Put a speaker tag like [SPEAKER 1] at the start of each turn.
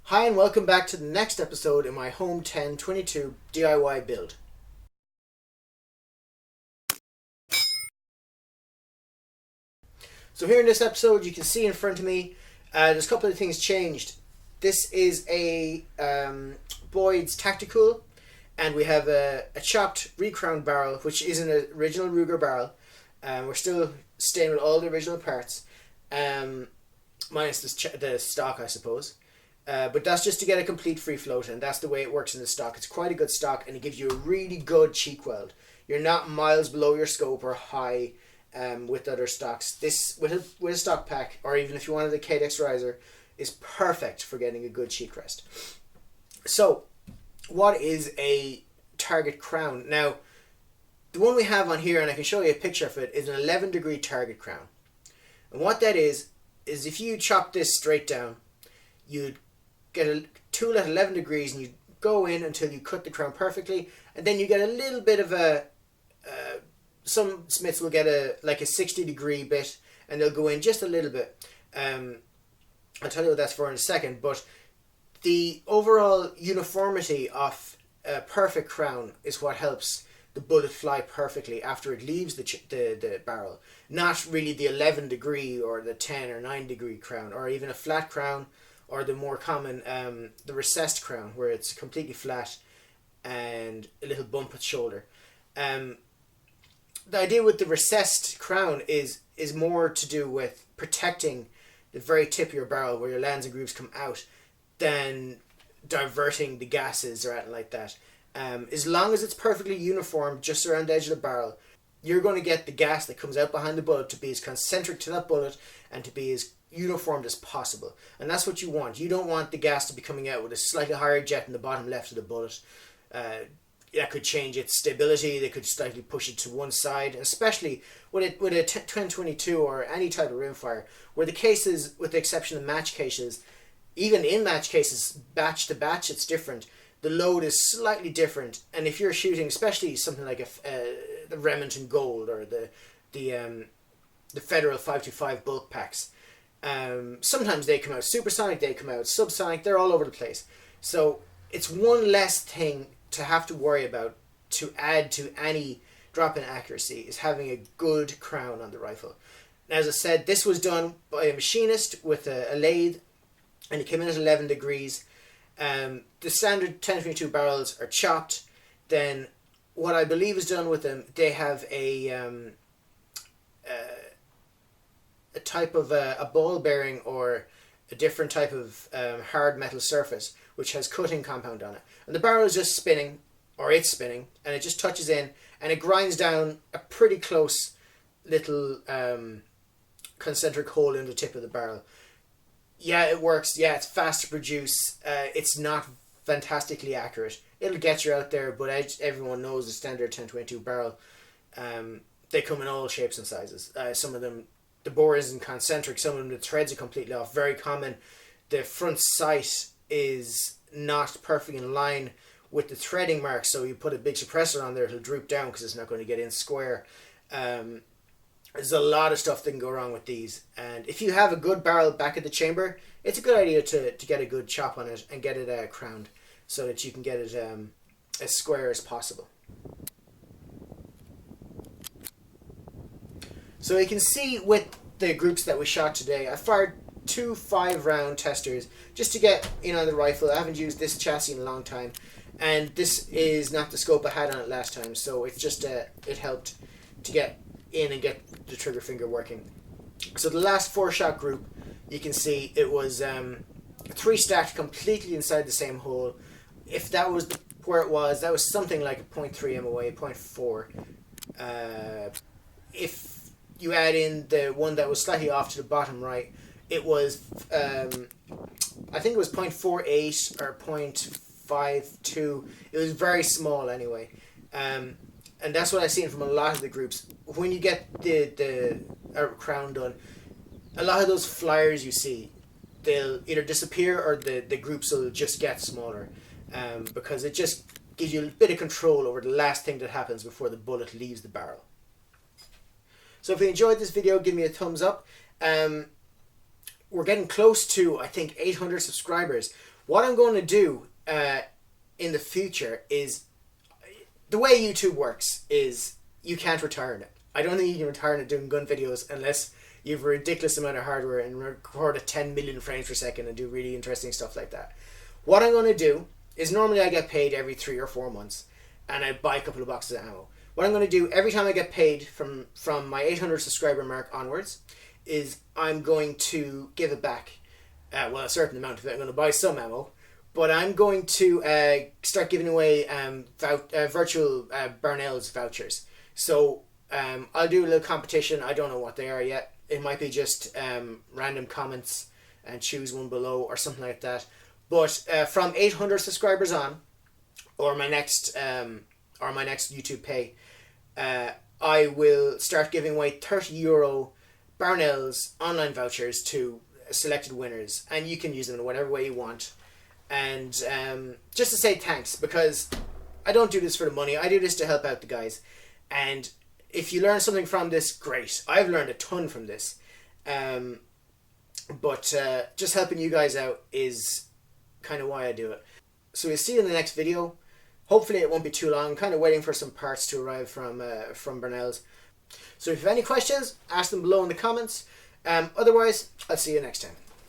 [SPEAKER 1] Hi and welcome back to the next episode in my Home 1022 DIY build. So here in this episode you can see in front of me there's a couple of things changed. This is a Boyd's Tactical, and we have a chopped recrowned barrel, which is an original Ruger barrel. We're still staying with all the original parts, minus the stock, I suppose. But that's just to get a complete free float, and that's the way it works in the stock. It's quite a good stock, and it gives you a really good cheek weld. You're not miles below your scope or high with other stocks. This with a stock pack, or even if you wanted a Cadex riser, is perfect for getting a good cheek rest. So, what is a target crown? Now, the one we have on here, and I can show you a picture of it, is an 11-degree target crown. And what that is if you chop this straight down, you'd get a tool at 11 degrees and you go in until you cut the crown perfectly, and then you get a little bit of a some smiths will get a 60-degree bit, and they'll go in just a little bit. I'll tell you what that's for in a second, but the overall uniformity of a perfect crown is what helps the bullet fly perfectly after it leaves the barrel. Not really the 11-degree or the 10 or 9-degree crown, or even a flat crown, or the more common, the recessed crown, where it's completely flat and a little bump at shoulder. The idea with the recessed crown is more to do with protecting the very tip of your barrel where your lands and grooves come out than diverting the gases or anything like that. As long as it's perfectly uniform just around the edge of the barrel, you're going to get the gas that comes out behind the bullet to be as concentric to that bullet and to be as uniformed as possible. And that's what you want. You don't want the gas to be coming out with a slightly higher jet in the bottom left of the bullet. That could change its stability. They could slightly push it to one side, especially with a 1022 or any type of rimfire, where the cases, with the exception of match cases, even in match cases, batch to batch, it's different. The load is slightly different, and if you're shooting, especially something like the Remington Gold or the Federal 525 bulk packs, sometimes they come out supersonic, they come out subsonic, they're all over the place. So it's one less thing to have to worry about to add to any drop-in accuracy, is having a good crown on the rifle. Now, as I said, this was done by a machinist with a lathe, and it came in at 11 degrees. The standard 1022 barrels are chopped. Then what I believe is done with them, they have a type of a ball bearing or a different type of hard metal surface which has cutting compound on it, and the barrel is just spinning, or it's spinning, and it just touches in and it grinds down a pretty close little concentric hole in the tip of the barrel. Yeah, it works. Yeah, it's fast to produce. It's not fantastically accurate. It'll get you out there, but everyone knows the standard 1022 barrel. They come in all shapes and sizes. Some of them, the bore isn't concentric. Some of them, the threads are completely off. Very common. The front sight is not perfect in line with the threading mark, so you put a big suppressor on there, it'll droop down because it's not going to get in square. There's a lot of stuff that can go wrong with these, and if you have a good barrel back at the chamber, it's a good idea to get a good chop on it and get it crowned so that you can get it as square as possible. So you can see with the groups that we shot today, I fired 2 5-round testers just to get in on the rifle. I haven't used this chassis in a long time, and this is not the scope I had on it last time, so it's just it helped to get in and get the trigger finger working. So the last 4-shot group, you can see it was 3 stacked completely inside the same hole. If that was where it was, that was something like a 0.3 MOA, 0.4. If you add in the one that was slightly off to the bottom right, it was I think it was 0.48 or 0.52. It was very small anyway. And that's what I've seen from a lot of the groups. When you get the crown done, a lot of those flyers you see, they'll either disappear or the groups will just get smaller, because it just gives you a bit of control over the last thing that happens before the bullet leaves the barrel. So if you enjoyed this video, give me a thumbs up. we're getting close to, I think, 800 subscribers. What I'm going to do in the future is, the way YouTube works is you can't retire in it. I don't think you can retire in it doing gun videos unless you have a ridiculous amount of hardware and record at 10 million frames per second and do really interesting stuff like that. What I'm going to do is, normally I get paid every 3 or 4 months and I buy a couple of boxes of ammo. What I'm going to do every time I get paid from my 800 subscriber mark onwards is I'm going to give it back. Well, a certain amount of it. I'm going to buy some ammo, but I'm going to start giving away virtual Barnell's vouchers. So I'll do a little competition. I don't know what they are yet. It might be just random comments and choose one below or something like that. But from 800 subscribers on, or my next YouTube pay, I will start giving away €30 Barnell's online vouchers to selected winners, and you can use them in whatever way you want. And just to say thanks, because I don't do this for the money. I do this to help out the guys. And if you learn something from this, great. I've learned a ton from this. But just helping you guys out is kind of why I do it. So we'll see you in the next video. Hopefully it won't be too long. I'm kind of waiting for some parts to arrive from Barnell's. So if you have any questions, ask them below in the comments. Otherwise, I'll see you next time.